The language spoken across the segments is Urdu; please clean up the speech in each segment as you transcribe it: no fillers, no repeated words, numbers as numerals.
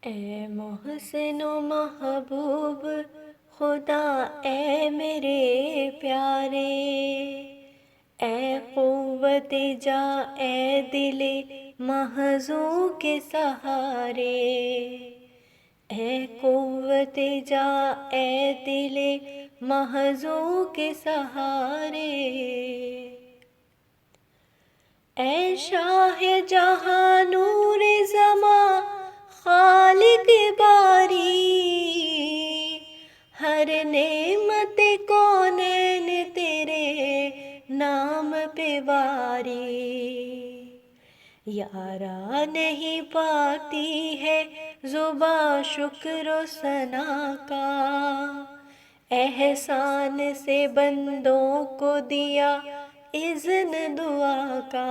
اے محسن و محبوب خدا، اے میرے پیارے، اے قوت جا، اے دل محزوں کے سہارے، اے قوت جا، اے دل محزوں کے سہارے، اے شاہ جہاں نور زماں خالق باری، ہر نعمت کونین تیرے نام پہ واری، یارا نہیں پاتی ہے زباں شکر و ثنا کا، احسان سے بندوں کو دیا اذن دعا کا،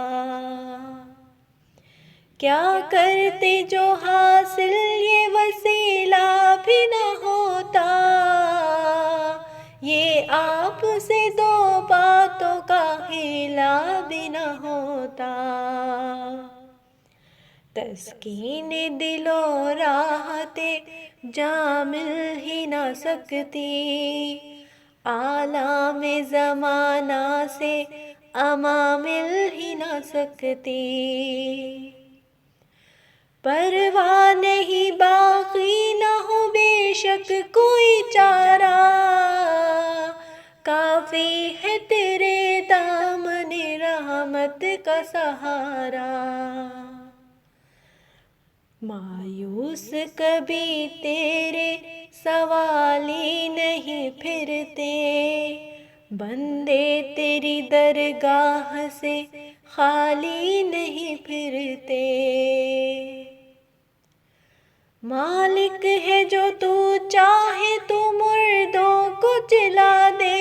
کیا کرتے جو حاصل یہ وسیلہ بھی نہ ہوتا، یہ آپ سے دو باتوں کا ہیلا بھی نہ ہوتا، تسکین دل و راحت جاں مل ہی نہ سکتی، عالم زمانہ سے اما مل ہی نہ سکتی، پرواہ نہیں باقی نہ ہو بے شک کوئی چارہ، کافی ہے تیرے دامن رحمت کا سہارا، مایوس کبھی تیرے سوالی نہیں پھرتے، بندے تیری درگاہ سے خالی نہیں پھرتے، مالک ہے جو تو چاہے تو مردوں کو جلا دے،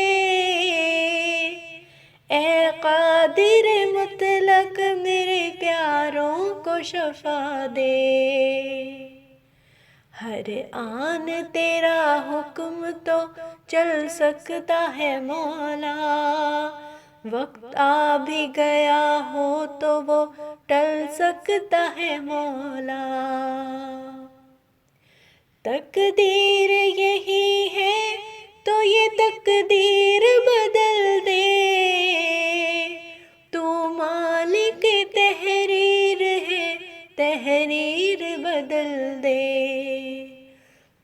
اے قادر مطلق میرے پیاروں کو شفا دے، ہر آن تیرا حکم تو چل سکتا ہے مولا، وقت آ بھی گیا ہو تو وہ ٹل سکتا ہے مولا، تقدیر یہی ہے تو یہ تقدیر بدل دے، تو مالک تحریر ہے تحریر بدل دے،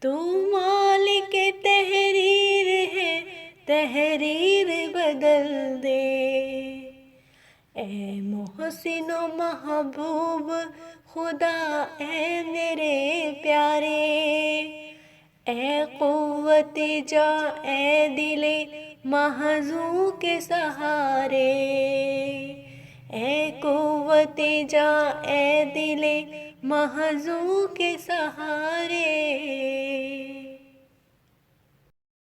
تو مالک تحریر ہے تحریر بدل دے، اے محسن و محبوب خدا، اے میرے پیارے، اے قوت جا، اے دل محزوں کے سہارے، اے قوت جا، اے دل محزوں کے سہارے۔